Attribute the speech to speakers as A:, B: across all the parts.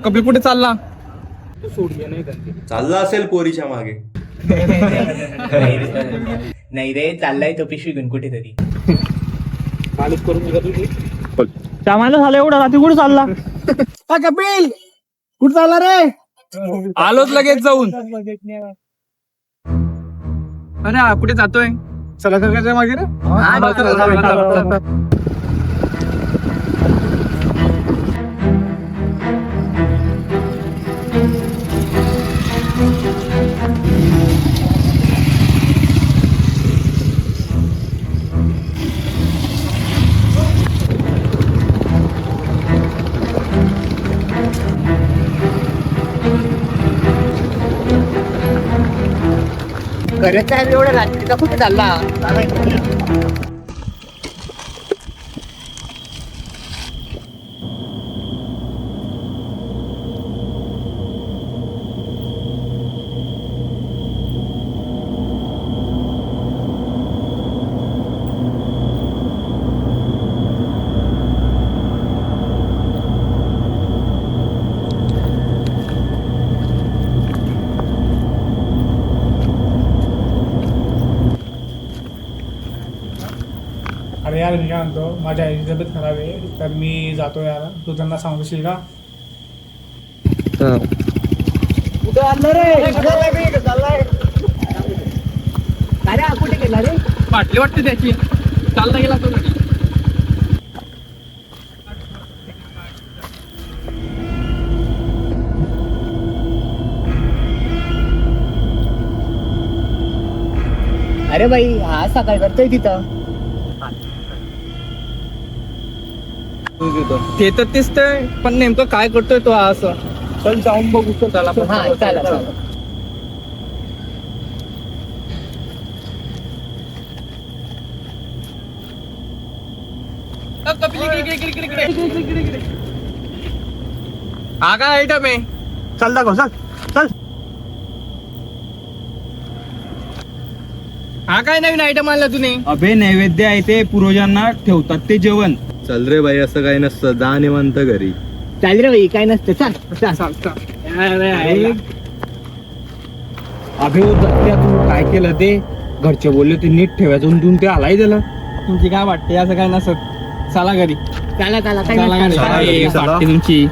A: कपिल कुठे चालला?
B: चालला असेल पोरीच्या मागे.
C: नाही रे, चाललाय तो पिशवी घेऊन कुठेतरी.
A: माणूस झाला एवढा रात्री कुठे चालला? कपिल कुठे चालला रे? आलोच लगेच जाऊन. अरे कुठे जातोय? चला काय मागे रे.
C: खरंच आहे, एवढ्या रात्रीचा कुठे चालला?
D: अरे यार, मी काय म्हणतो, माझ्या आईची तब्येत खराब आहे, तर मी जातो यार. तू त्यांना सांगशील का?
C: कुठे गेला रे?
A: बाटली वाटते त्याची. चालला गेला तो.
C: अरे बाई, हा सकाळ करतोय तिथं.
A: ते तर दिसतंय, पण नेमकं काय करतोय तो असं? चल जाऊन बघू. चला
C: हा, चला.
A: हा काय आयटम आहे?
D: चल दाखव, चल.
A: हा काय नवीन आयटम आणला तुम्ही?
E: अबे नैवेद्य आहे ते, पूर्वजांना ठेवतात ते जेवण.
B: चल रे बाई, असं काही नसतं. जा निवांत घरी.
C: चाल रे बाई, काय नसतं. चल.
E: अबे त्या तू काय केलं ते? घरचे बोलले ते नीट ठेवायचं, तू ते आलाय त्याला.
A: तुमची काय वाटते? असं काय नसत. चला घरी.
C: चला
A: चला
C: काय
A: घरी.
B: चला
A: काय
B: घरी, चला.
A: वाटते तुमची?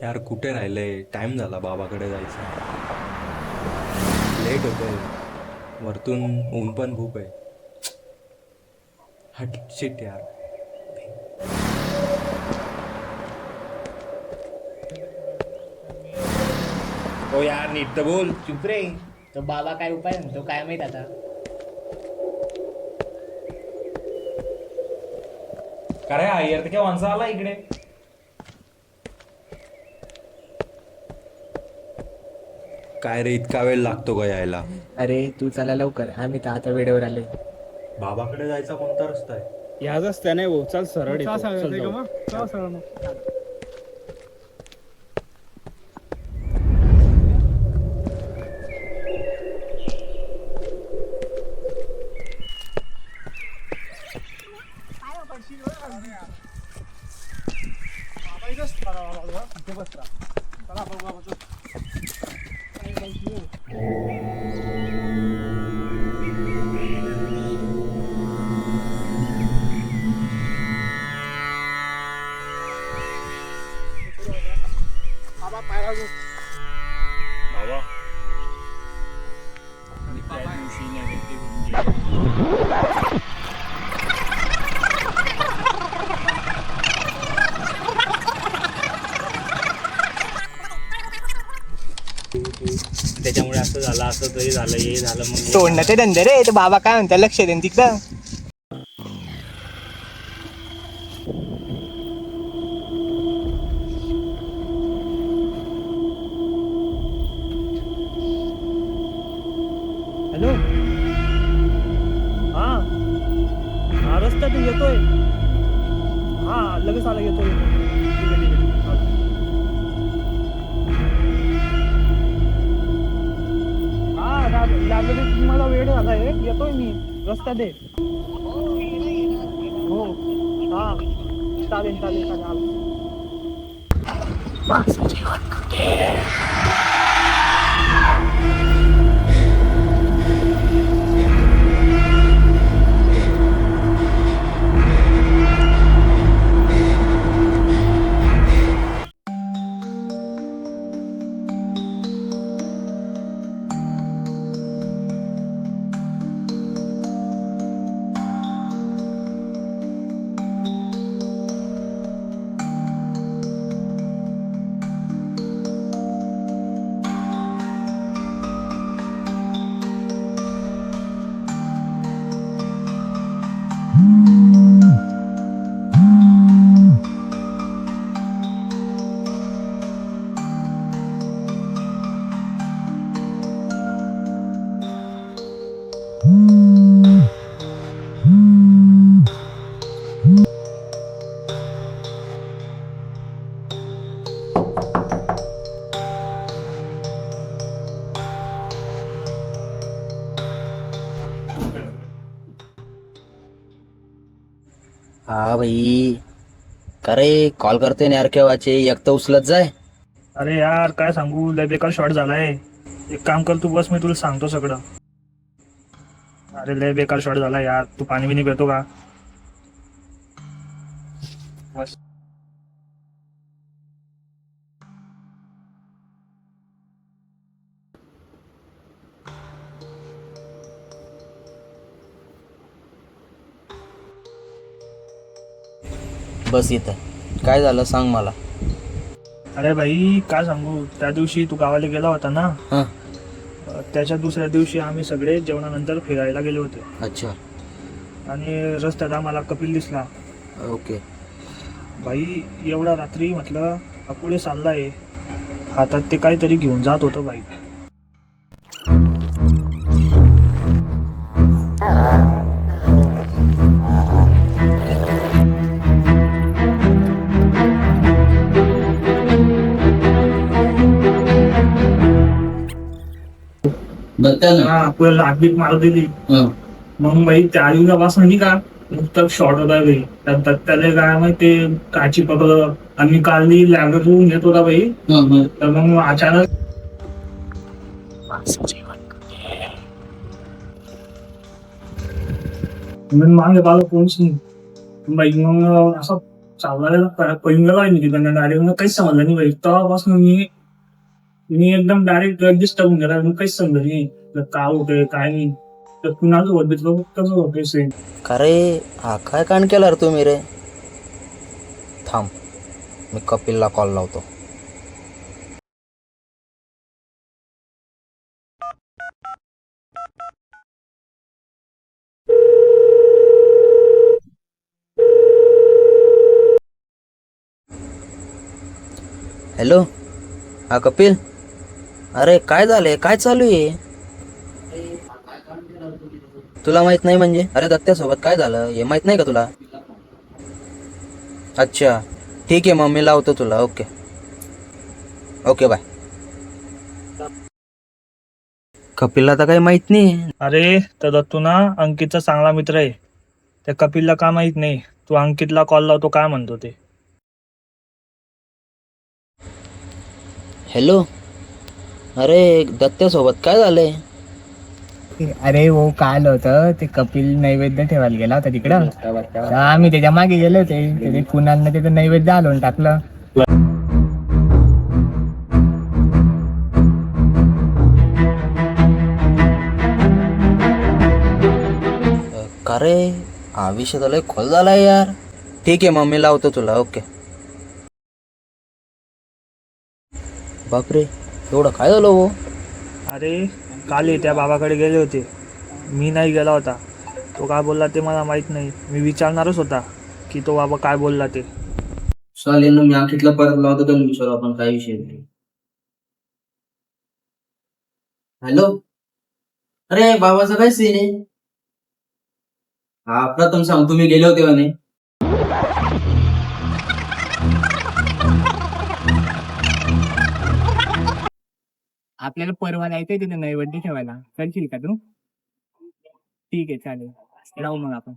B: यार कुठे राहिलंय, टाइम झाला बाबाकडे जायचा. लेट होतंय, वरतून ऊन पण खूप आहे. हट शिट यार.
E: हो यार नीट तर बोल.
C: चुप रे. तो बाबा काय उपाय म्हणतो काय माहित आता.
E: काय यार ते काय माणसं आला इकडे.
B: काय रे, इतका वेळ लागतो का यायला?
C: अरे तू चला लवकर, आम्ही तर आता वेळेवर आले.
B: बाबाकडे जायचा कोणता रस्ता आहे?
E: याच असत्या नाही भाऊ, चल सरळ येतो. चल जाऊ.
A: त्याच्यामुळे असं झालं, असं तरी झालं, हे झालं. मग
C: सोडणं ते धंदे रे. ते बाबा काय म्हणतात लक्ष देईन तिकडं.
A: हॅलो, हा रस्त्यातून येतोय. हा लगेच आला, येतोय. ठीक आहे, ठीक आहे. लायब्ररीत मला वेळ झाला आहे, येतोय मी. रस्त्यात आहे. हो, हा चालेल चालेल चालेल.
F: हा भाई, का रे कॉल करते ना यार केव्हाचे, एक तर उचलत जाय.
A: अरे यार काय सांगू, लय बेकार शॉट झालाय. एक काम कर, तू बस, मी तुला सांगतो सगळं. अरे लय बेकार शॉट झाला यार. तू पाणी बिनी पितो का? बस.
F: बस इथं. काय झालं सांग मला.
A: अरे भाई काय सांगू, त्या दिवशी तू गावाला गेला होता ना,
F: हा.
A: त्याच्या दुसऱ्या दिवशी आम्ही सगळे जेवणानंतर फिरायला गेले होते.
F: अच्छा.
A: आणि रस्त्यात आम्हाला कपिल दिसला.
F: ओके.
A: भाई एवढा रात्री म्हटलं हा पुढे चाललाय, हातात ते काहीतरी घेऊन जात होतं भाई. पुढे लागबीक मारत दिली. मग भाई त्या आईला वास नाही का, नुकतं शॉर्ट होता भाई. त्याला काय माहिती ते काची पकड आणि कालनी लॅबरेटरीतून घेत होता भाई. तर मग अचानक मागे पाहिलं कोणच नाही भाई. मग असं चालवायला पहिलं काय नाही तिकडनं डायरेक्ट मग काहीच समजलं नाही भाई. तेव्हापासून मी एकदम डायरेक्ट डिस्टर्ब होऊन गेला. मग काहीच समजलं नाही काय होतंय काय नाही. तर कुणाचं होत कसं होतंय सेम.
F: का रे हा काय कांड केला रे तुम्ही रे? थांब, मी कपिलला कॉल लावतो. हॅलो, हा कपिल. अरे काय झालंय, काय चालू आहे? तुला माहित नाही म्हणजे? अरे दत्त्यासोबत काय झालं हे माहित नाही का तुला? अच्छा ठीक आहे, मग मी लावतो तुला. Okay okay bye. कपिलला तर काही माहित नाही.
A: अरे तर दत्तू ना अंकितचा चांगला मित्र आहे. त्या कपिलला का माहित नाही. तू अंकितला कॉल लावतो काय म्हणतो ते.
F: हॅलो, अरे दत्त्यासोबत काय झालंय?
C: अरे वो काल होतं ते कपिल नैवेद्य ठेवायला गेला होता तिकडं. तर आम्ही त्याच्या मागे गेलो होते. त्याचे कुणालनं तिथं नैवेद्य हलवून टाकलं.
F: का रे हा विषय तर लय खोल झालाय यार. ठीक आहे, मग मी लावतो तुला. ओके. बापरे, एवढं काय झालं हो?
A: अरे काल त्या बाबाकडे गेले होते. मी नाही गेला होता. तो काय बोलला ते मला माहित नाही. मी विचारणारच होता की तो बाबा काय बोलला ते.
F: चालेल, मी अंकितला परत लावतो तर विचारू आपण काय विषय. हॅलो, अरे बाबाचा काय सीन आहे? हा प्रथम सांग, तुम्ही गेले होते म्हणे.
C: आपल्याला परवा जायचंय तिथे नैवेद्य ठेवायला. चलशील का तू? ठीक आहे चालेल, जाऊ मग आपण.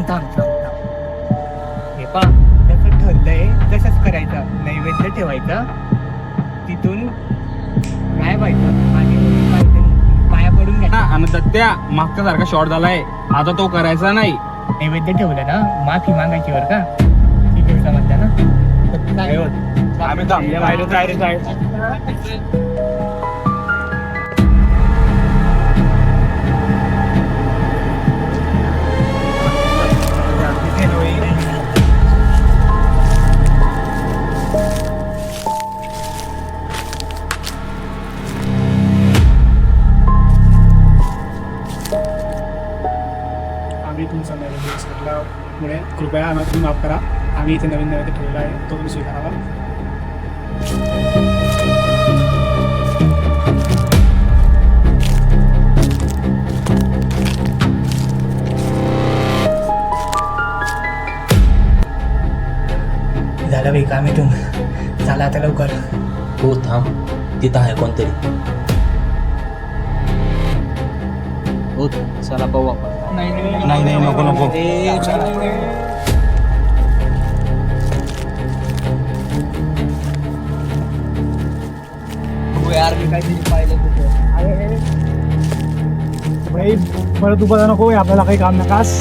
C: थांब. हे पा जसं ठरलंय तसंच करायचं. नैवेद्य ठेवायचं, तिथून काय व्हायचं आणि पाया पडून घ्यायचं.
E: आणि दत्त्या मागच्या सारखा शॉर्ट झालाय, आता तो करायचा नाही.
C: नैवेद्य ठेवलं ना, माफी मागायची वर का. ठीक आहे समजलं ना.
E: आम्ही थांबले बाहेर जायचं.
D: आम्ही तुमचा नैवेद्य स्वीकारल्यामुळे कृपया आम्हाला तुम्ही माफ करा. आम्ही इथे नवीन नैवेद्य ठेवलेला आहे, तो तुम्ही स्वीकारावा.
C: झालं बाई काम इथून. झालं आता लवकर.
F: हो थांब, तिथं आहे कोणतरी.
E: हो चला पाहू आपण. नाही नको.
C: यार मी काहीतरी पाहिलं कुठं.
D: भाई परत उभा नको, आपल्याला काही काम नकास.